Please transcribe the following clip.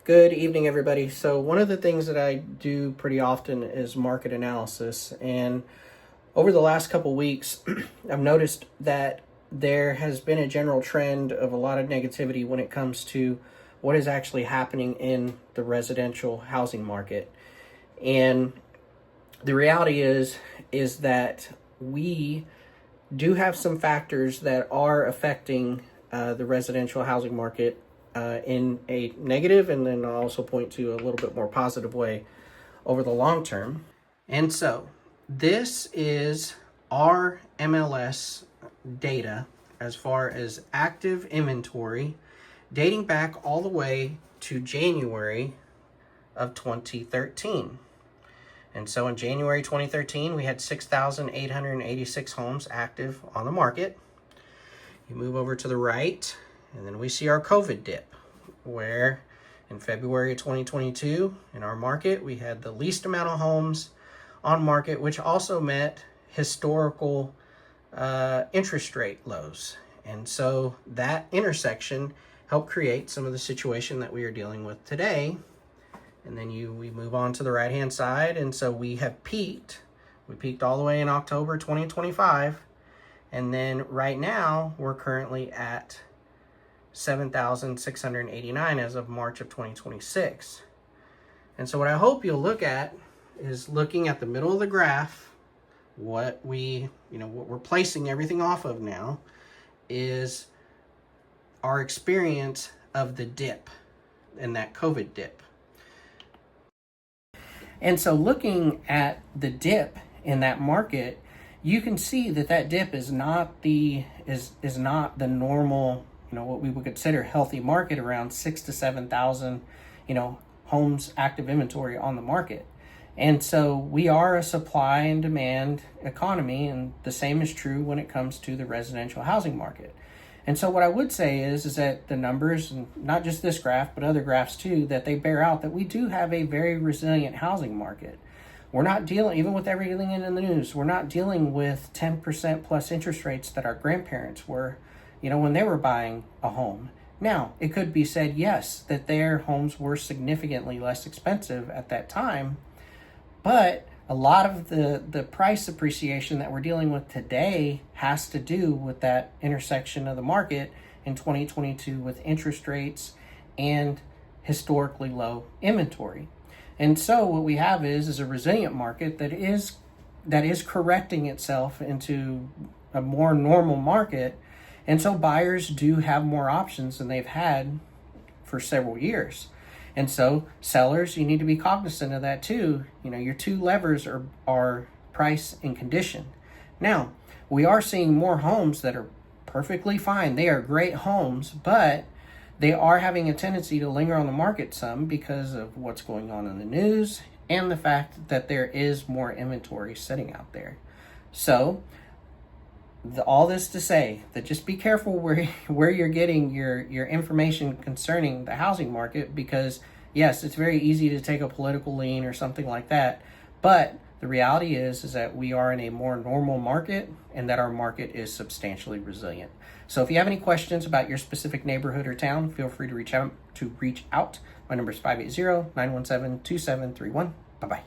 Good evening, everybody. So one of the things that I do pretty often is market analysis. And over the last couple weeks, I've noticed that there has been a general trend of a lot of negativity when it comes to what is actually happening in the residential housing market. And the reality is that we do have some factors that are affecting the residential housing market in a negative, and then I'll also point to a little bit more positive way over the long term. And so this is our MLS data as far as active inventory dating back all the way to January of 2013. And so in January 2013, we had 6,886 homes active on the market. You move over to the right, and then we see our COVID dip, where in February of 2022, in our market, we had the least amount of homes on market, which also met historical interest rate lows. And so that intersection helped create some of the situation that we are dealing with today. And then we move on to the right-hand side, and so we have peaked. We peaked all the way in October 2025, and then right now we're currently at 7,689 as of March of 2026. And so what I hope you'll look at is looking at the middle of the graph. What we're placing everything off of now is our experience of the dip and that COVID dip. And so looking at the dip in that market, you can see that dip is not the normal, what we would consider healthy market, around 6,000 to 7,000, homes active inventory on the market. And so we are a supply and demand economy, and the same is true when it comes to the residential housing market. And so what I would say is that the numbers, and not just this graph, but other graphs too, that they bear out that we do have a very resilient housing market. We're not dealing, even with everything in the news, we're not dealing with 10% plus interest rates that our grandparents were, when they were buying a home. Now, it could be said, yes, that their homes were significantly less expensive at that time, but a lot of the price appreciation that we're dealing with today has to do with that intersection of the market in 2022 with interest rates and historically low inventory. And so what we have is a resilient market that is correcting itself into a more normal market. And so buyers do have more options than they've had for several years. And so sellers, you need to be cognizant of that too. Your two levers are price and condition. Now, we are seeing more homes that are perfectly fine. They are great homes, but they are having a tendency to linger on the market some because of what's going on in the news and the fact that there is more inventory sitting out there. So all this to say that just be careful where you're getting your information concerning the housing market, because yes, it's very easy to take a political lean or something like that, but the reality is that we are in a more normal market and that our market is substantially resilient. So if you have any questions about your specific neighborhood or town, feel free to reach out. My number is 580-917-2731. Bye-bye.